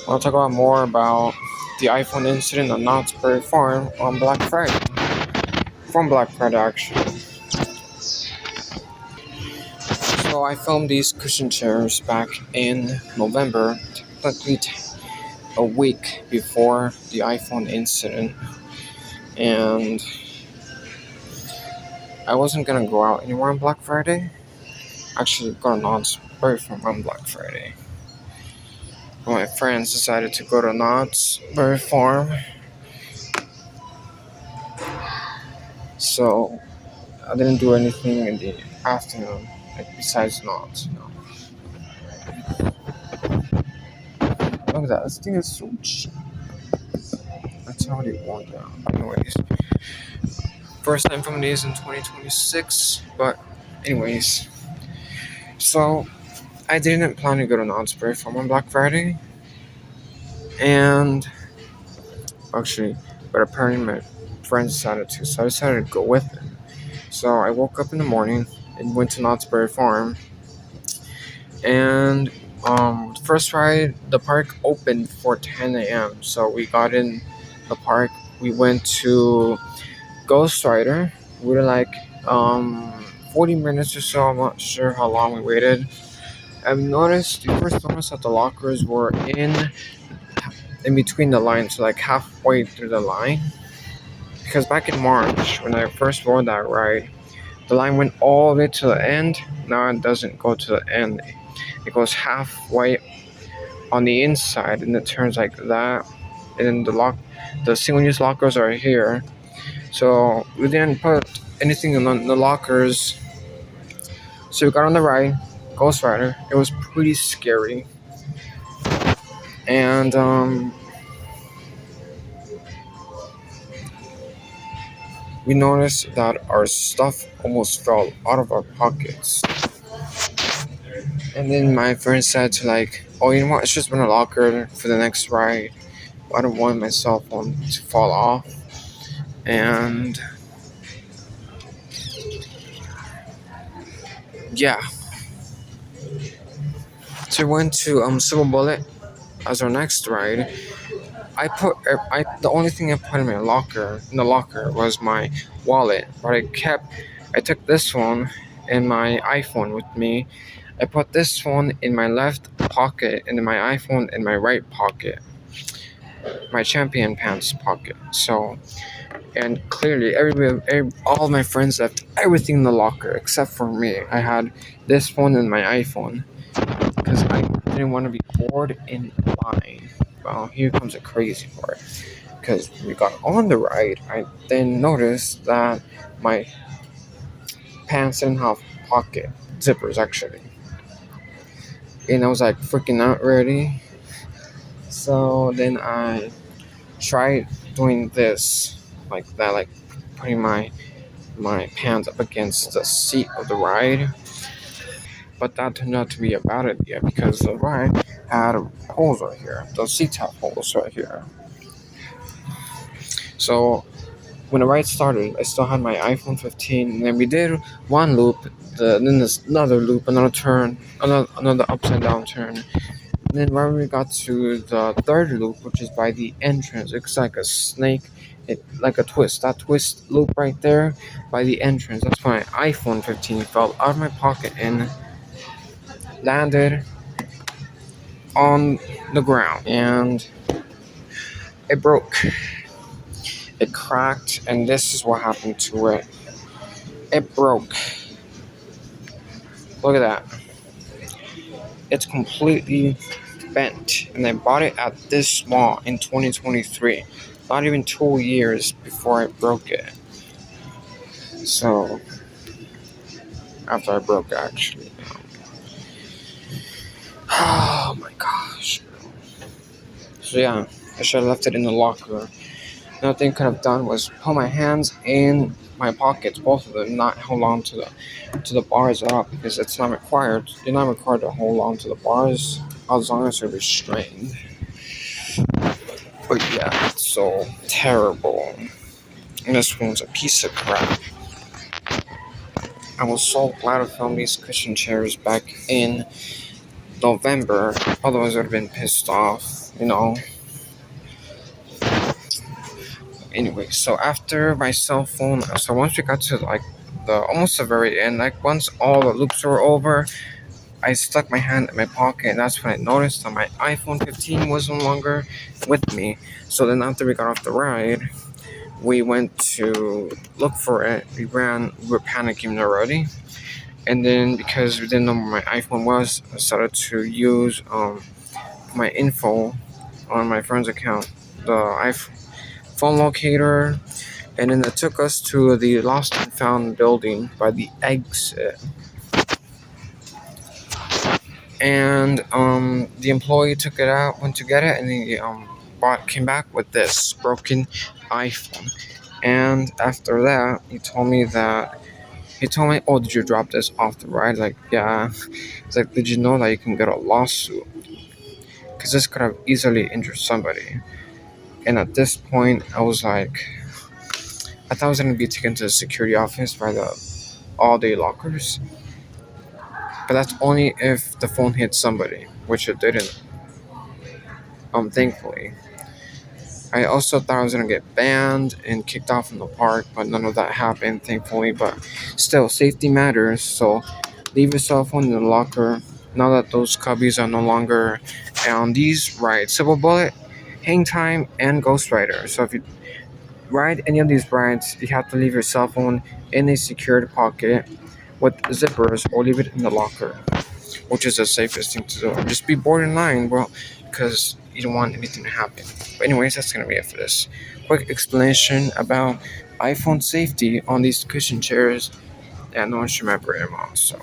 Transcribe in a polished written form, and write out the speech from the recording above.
I'll talk about more about the iPhone incident on Knott's Berry Farm on Black Friday. From Black Friday, actually. So I filmed these cushion chairs back in November, technically a week before the iPhone incident, and I wasn't gonna go out anywhere on Black Friday. Actually, go to Knott's Berry Farm on Black Friday. My friends decided to go to Knott's Berry Farm, so I didn't do anything in the afternoon, like besides Knott's. Look at that! This thing is so cheap. That's already worn down. Anyways, first time filming these in 2026, but anyways, so I didn't plan to go to Knott's Berry Farm on Black Friday, and actually, but apparently my friends decided to, so I decided to go with them. So I woke up in the morning and went to Knott's Berry Farm, and the first ride, the park opened for 10 a.m. So we got in the park. We went to Ghost Rider. We were like 40 minutes or so. I'm not sure how long we waited. I've noticed the first noticed that the lockers were in between the lines, so like halfway through the line. Because back in March, when I first rode that ride, the line went all the way to the end. Now it doesn't go to the end. It goes halfway on the inside, and it turns like that. And then the single-use lockers are here. So we didn't put anything in the lockers. So we got on the ride, Ghost Rider. It was pretty scary. And we noticed that our stuff almost fell out of our pockets. And then my friend said to like, oh, you know what? It's just been a locker for the next ride. I don't want my cell phone to fall off. And yeah. So we went to Silver Bullet as our next ride. The only thing I put in the locker was my wallet, but I took this one and my iPhone with me. I put this one in my left pocket and then my iPhone in my right pocket, my champion pants pocket. So, and clearly all my friends left everything in the locker except for me. I had this phone and my iPhone because I didn't want to be bored in line. Well, here comes the crazy part. Because we got on the ride, I then noticed that my pants didn't have pocket zippers actually. And I was like freaking out ready. So then I tried doing this like that, like putting my pants up against the seat of the ride. But that turned out to be a bad idea because the ride had holes right here. The seats have holes right here. So when the ride started, I still had my iPhone 15, and then we did one loop, then this another loop, another turn, another upside down turn. And then when we got to the third loop, which is by the entrance, it's like a snake, like a twist. That twist loop right there by the entrance, that's when my iPhone 15 fell out of my pocket and landed on the ground, and it broke. It cracked, and this is what happened to it. It broke. Look at that. It's completely bent, and I bought it at this mall in 2023. Not even 2 years before I broke it. So, after I broke it, actually. Oh my gosh. So yeah, I should have left it in the locker. Another thing I could have done was put my hands in my pockets, both of them, not hold on to the bars at all, because it's not required. You're not required to hold on to the bars as long as you're restrained. But yeah, it's so terrible. And this one's a piece of crap. I was so glad to film these cushion chairs back in November. Otherwise, I would have been pissed off. Anyway, so after my cell phone, so once we got to like the almost the very end, like once all the loops were over, I stuck my hand in my pocket, and that's when I noticed that my iPhone 15 was no longer with me. So then, after we got off the ride, we went to look for it. We were panicking already. And then, because we didn't know where my iPhone was, I started to use my info on my friend's account, the iPhone locator, and then it took us to the lost and found building by the exit. And the employee took it out, went to get it, and he came back with this broken iPhone. And after that, he told me, "Oh, did you drop this off the ride?" Like, yeah. It's like, did you know that you can get a lawsuit? Because this could have easily injured somebody. And at this point, I thought I was gonna be taken to the security office by the all-day lockers. But that's only if the phone hit somebody, which it didn't. Thankfully. I also thought I was gonna get banned and kicked off from the park, but none of that happened, thankfully. But still, safety matters. So leave your cell phone in the locker. Now that those cubbies are no longer on these rides, Silver Bullet, Hang Time, and Ghost Rider. So if you ride any of these rides, you have to leave your cell phone in a secured pocket with zippers or leave it in the locker, which is the safest thing to do. Just be borderline, well, because you don't want anything to happen. But anyways, that's gonna be it for this quick explanation about iPhone safety on these cushion chairs at Nordstrom at Brea Mall. So